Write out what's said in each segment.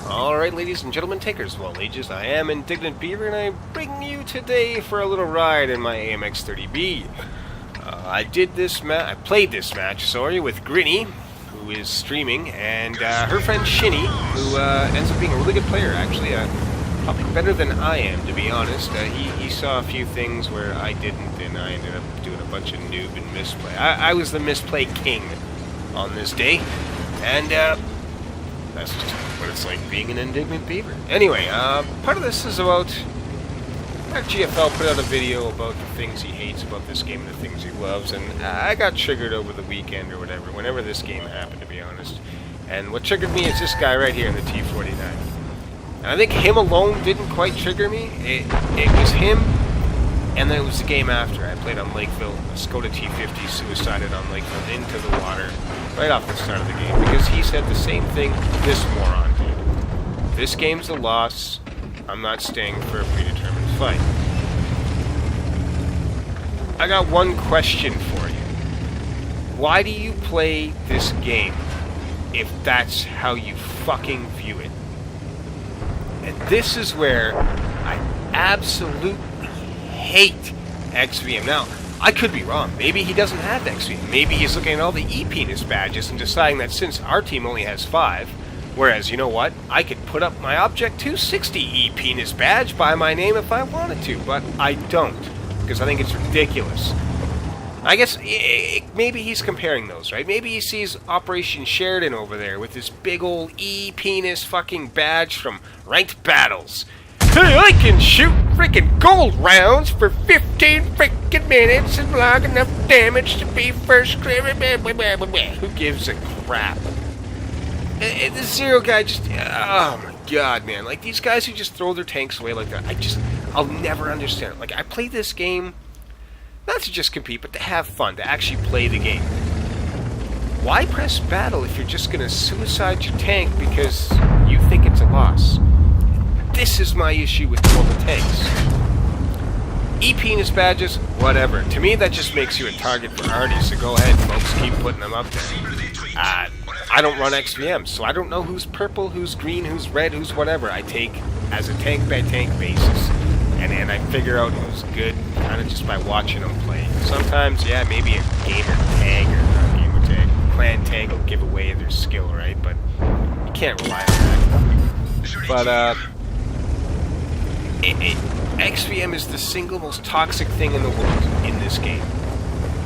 Alright, ladies and gentlemen, takers of all ages, I am Indignant Beaver, and I bring you today for a little ride in my AMX 30B. I played this match, with Grinnie, who is streaming, and her friend Shini, who ends up being a really good player, actually. Probably better than I am, to be honest. He saw a few things where I didn't, and I ended up doing a bunch of noob and misplay. I was the misplay king on this day, and that's just what it's like being an Indignant Beaver. Anyway, part of this is about... GFL put out a video about the things he hates about this game and the things he loves, and I got triggered over the weekend or whatever, whenever this game happened, to be honest. And what triggered me is this guy right here in the T49. And I think him alone didn't quite trigger me. It was him, and then it was the game after. I played on Lakeville, a Skoda T50 suicided on Lakeville into the water right off the start of the game, because he said the same thing this moron did. This game's a loss. I'm not staying for a predetermined fight. I got one question for you. Why do you play this game if that's how you fucking view it? And this is where I absolutely hate XVM. Now, I could be wrong. Maybe he doesn't have XVM. Maybe he's looking at all the E-penis badges and deciding that since our team only has 5, whereas, you know what? I could put up my Object 260 E-penis badge by my name if I wanted to, but I don't, because I think it's ridiculous. I guess maybe he's comparing those, right? Maybe he sees Operation Sheridan over there with this big old E-penis fucking badge from Ranked Battles. Hey, I can shoot freaking gold rounds for 15 freaking minutes and log enough damage to be first. Who gives a crap? The Zero guy just... oh my god, man. Like, these guys who just throw their tanks away like that, I'll never understand it. Like, I play this game not to just compete, but to have fun, to actually play the game. Why press battle if you're just gonna suicide your tank because you think it's a loss? This is my issue with mobile tanks. E-penis badges, whatever. To me, that just makes you a target for arties, so go ahead, folks, keep putting them up there. I don't run XVM, so I don't know who's purple, who's green, who's red, who's whatever. I take as a tank-by-tank basis, and I figure out who's good kind of just by watching them play. Sometimes, yeah, maybe a gamer tag or not a gamer tag, clan tag will give away their skill, right? But you can't rely on that. But, XVM is the single most toxic thing in the world in this game.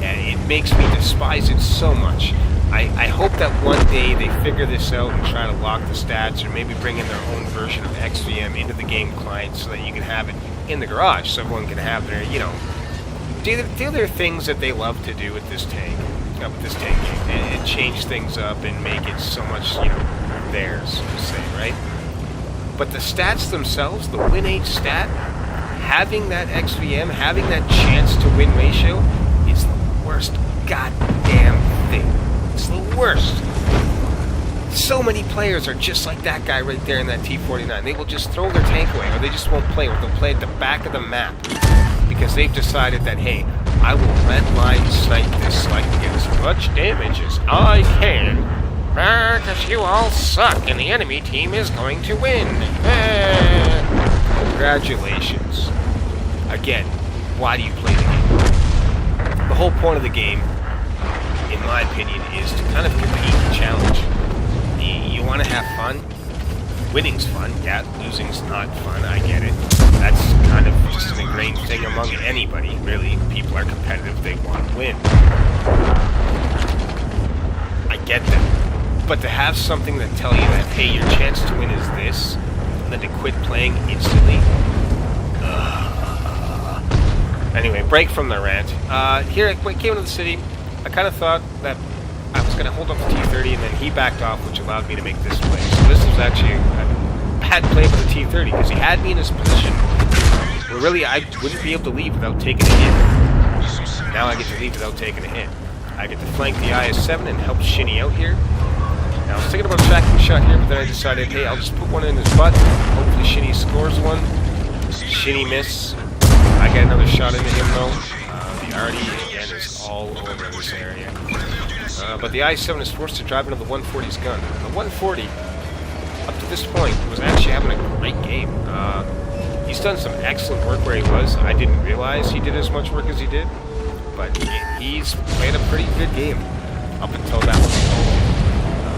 And it makes me despise it so much. I hope that one day they figure this out and try to lock the stats, or maybe bring in their own version of XVM into the game client so that you can have it in the garage, so everyone can have their, you know, do their things that they love to do with this tank game, and change things up and make it so much, you know, theirs, to say, right? But the stats themselves, the win age stat, having that XVM, having that chance to win ratio, is the worst goddamn thing. It's the worst. So many players are just like that guy right there in that T49. They will just throw their tank away, or they just won't play, or they'll play at the back of the map because they've decided that, hey, I will red line snipe this so I can get as much damage as I can, because you all suck and the enemy team is going to win. Congratulations. Again, why do you play the game? The whole point of the game, in my opinion, is to kind of compete and challenge. You want to have fun? Winning's fun. Yeah, losing's not fun. I get it. That's kind of just an ingrained thing among anybody, really. People are competitive. They want to win. I get that. But to have something that tell you that, hey, your chance to win is this, and then to quit playing instantly. Anyway, break from the rant. Here, I came into the city. I kind of thought that I was going to hold up the T30, and then he backed off, which allowed me to make this play. So this was actually a bad play for the T30, because he had me in his position where really I wouldn't be able to leave without taking a hit. Now I get to leave without taking a hit. I get to flank the IS-7 and help Shini out here. Now I was thinking about tracking the shot here, but then I decided, hey, I'll just put one in his butt. Hopefully Shini scores one. Shini miss. I get another shot into him though. The arty again is all over this area. But the I-7 is forced to drive into the 140's gun. The 140, up to this point was actually having a great game. He's done some excellent work where he was. I didn't realize he did as much work as he did, but he's played a pretty good game up until that one.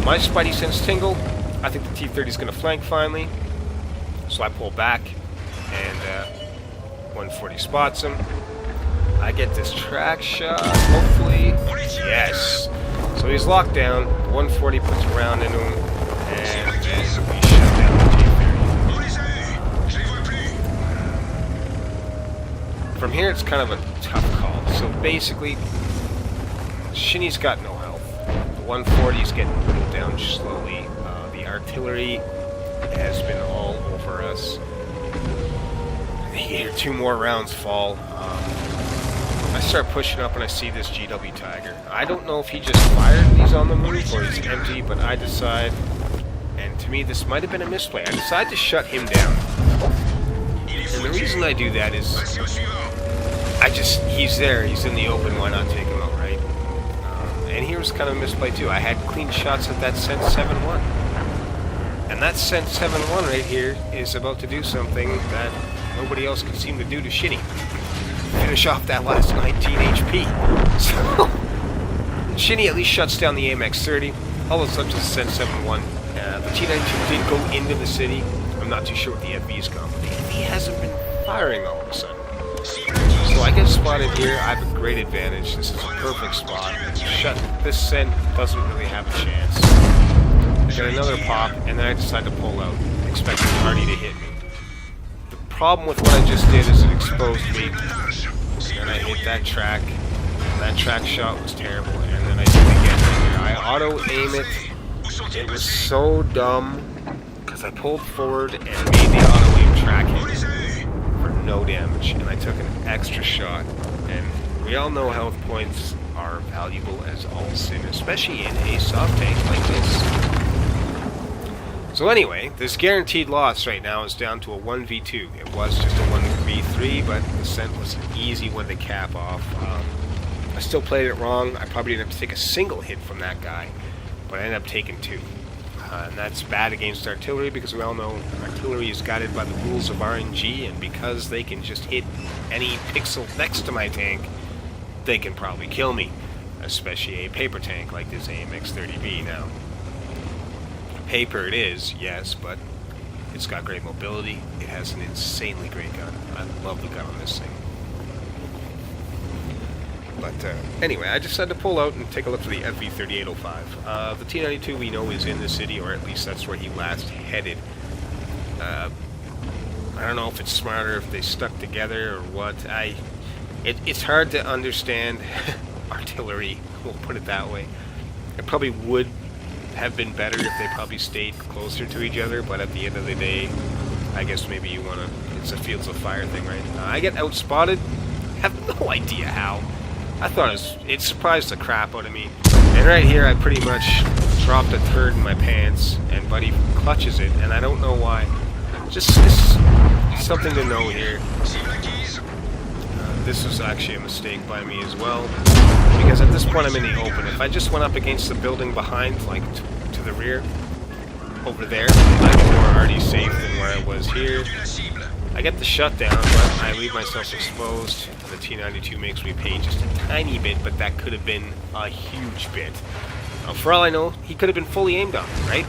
My Spidey sense tingle. I think the T-30 is going to flank finally, so I pull back, and 140 spots him. I get this track shot, hopefully. Yes. So he's locked down. 140 puts a round into him, and then we shut down the T-30. From here, it's kind of a tough call. So basically, Shini's got no health. The 140's getting whittled down slowly. The artillery has been all over us. I hear 2 more rounds fall. I start pushing up and I see this GW Tiger. I don't know if he just fired and he's on the move or he's empty, but I decide, and to me this might have been a misplay, I decide to shut him down. And the reason I do that is, he's there, he's in the open, why not take him out, right? And here was kind of a misplay too. I had clean shots at that Sense 7-1. And that Sense 7-1 right here is about to do something that nobody else can seem to do to Shini. Finish off that last 19 HP. So, Shini at least shuts down the AMX 30. All of a sudden, the Sense 7-1. The T-92 did go into the city. I'm not too sure what the FV's gone, but the FV hasn't been firing all of a sudden. So I get spotted here. I have a great advantage. This is a perfect spot. This Sent doesn't really have a chance. I got another pop, and then I decide to pull out, expecting the party to hit me. The problem with what I just did is it exposed me, and I hit that track. That track shot was terrible, and then I did it again right here. I auto-aim it. It was so dumb, because I pulled forward and made the auto-aim track hit for no damage, and I took an extra shot. And we all know health points are valuable as all sin, especially in a soft tank like this. So anyway, this guaranteed loss right now is down to a 1v2. It was just a 1v3, but the Sent was an easy one to cap off. I still played it wrong. I probably didn't have to take a single hit from that guy, but I ended up taking 2. And that's bad against artillery because we all know artillery is guided by the rules of RNG, and because they can just hit any pixel next to my tank, they can probably kill me, especially a paper tank like this AMX 30B now. Paper it is, yes, but it's got great mobility. It has an insanely great gun. I love the gun on this thing. But anyway, I decided to pull out and take a look for the FV3805. The T-92 we know is in the city, or at least that's where he last headed. I don't know if it's smarter if they stuck together or what. It's hard to understand artillery, we'll put it that way. It probably would have been better if they probably stayed closer to each other, but at the end of the day, I guess maybe you want to, it's a Fields of Fire thing, right? I get outspotted, have no idea how. I thought it surprised the crap out of me. And right here, I pretty much dropped a turd in my pants, and Buddy clutches it, and I don't know why. Just something to know here. This was actually a mistake by me as well, because at this point I'm in the open. If I just went up against the building behind, like to the rear, over there, I'd be more already safe than where I was here. I get the shutdown, but I leave myself exposed. The T-92 makes me pay just a tiny bit, but that could have been a huge bit. For all I know, he could have been fully aimed on, right?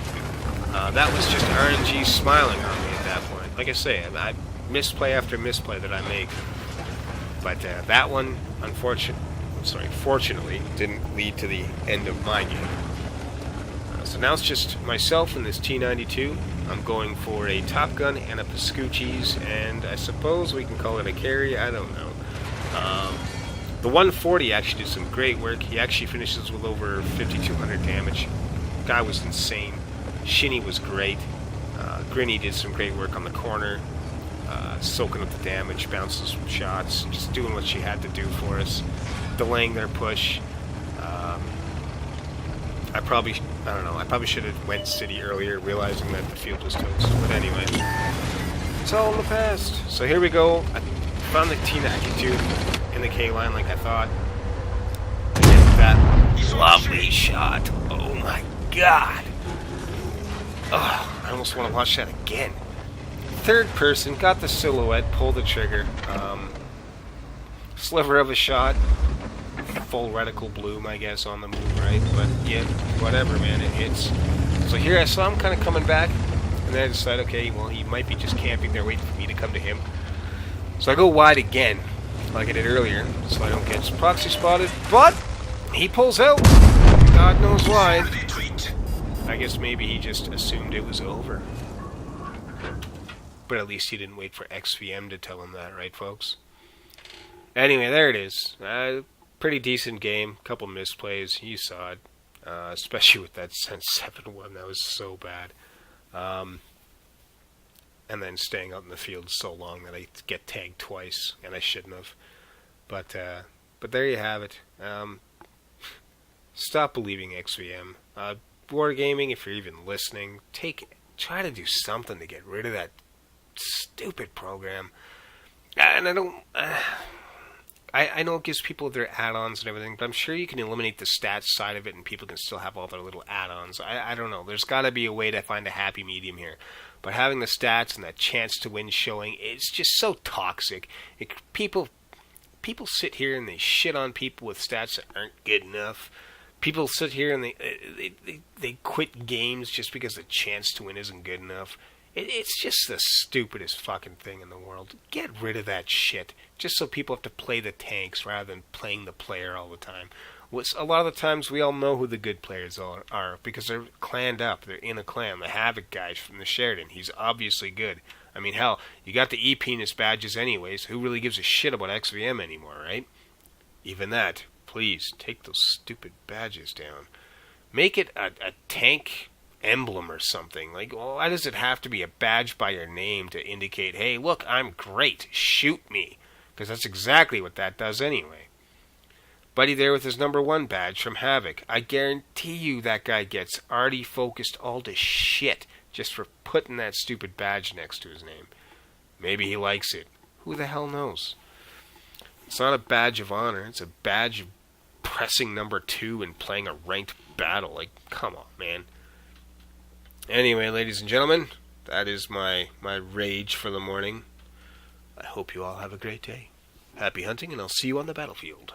That was just RNG smiling on me at that point. Like I say, I misplay after misplay that I make. But that one, fortunately, didn't lead to the end of my game. So now it's just myself and this T-92. I'm going for a Top Gun and a Pascucci's, and I suppose we can call it a carry, I don't know. The 140 actually did some great work. He actually finishes with over 5,200 damage. Guy was insane. Shini was great. Grinnie did some great work on the corner. Soaking up the damage, bouncing some shots, just doing what she had to do for us, delaying their push. I probably should have went city earlier, realizing that the field was toast. But anyway, it's all in the past. So here we go. I found the T-92 in the K-line like I thought. And that lovely shot. Oh my god. Oh. I almost want to watch that again. Third person, got the silhouette, pulled the trigger. Sliver of a shot. Full reticle bloom, I guess, on the move, right? But yeah, whatever, man, it hits. So here I saw him kind of coming back, and then I decided, okay, well, he might be just camping there waiting for me to come to him. So I go wide again, like I did earlier, so I don't get proxy spotted, but he pulls out. God knows why. I guess maybe he just assumed it was over. But at least he didn't wait for XVM to tell him that, right, folks? Anyway, there it is. Pretty decent game. Couple misplays. You saw it. Especially with that Sense 7-1. That was so bad. And then staying out in the field so long that I get tagged twice, and I shouldn't have. But there you have it. Stop believing XVM. Wargaming, if you're even listening, try to do something to get rid of that stupid program. And I know it gives people their add-ons and everything, but I'm sure you can eliminate the stats side of it and people can still have all their little add-ons. I don't know. There's got to be a way to find a happy medium here. But having the stats and that chance to win showing, it's just so toxic. People sit here and they shit on people with stats that aren't good enough. People sit here and they quit games just because the chance to win isn't good enough. It's just the stupidest fucking thing in the world. Get rid of that shit. Just so people have to play the tanks rather than playing the player all the time. A lot of the times we all know who the good players are because they're clanned up. They're in a clan. The Havoc guy from the Sheridan, he's obviously good. I mean, hell, you got the E-Penis badges anyways. Who really gives a shit about XVM anymore, right? Even that. Please, take those stupid badges down. Make it a tank emblem or something. Like, well, why does it have to be a badge by your name to indicate, hey, look, I'm great, shoot me? Because that's exactly what that does anyway. Buddy there with his #1 badge from Havoc. I guarantee you that guy gets already focused all to shit just for putting that stupid badge next to his name. Maybe he likes it. Who the hell knows? It's not a badge of honor. It's a badge of pressing #2 and playing a ranked battle. Like, come on, man. Anyway, ladies and gentlemen, that is my rage for the morning. I hope you all have a great day. Happy hunting, and I'll see you on the battlefield.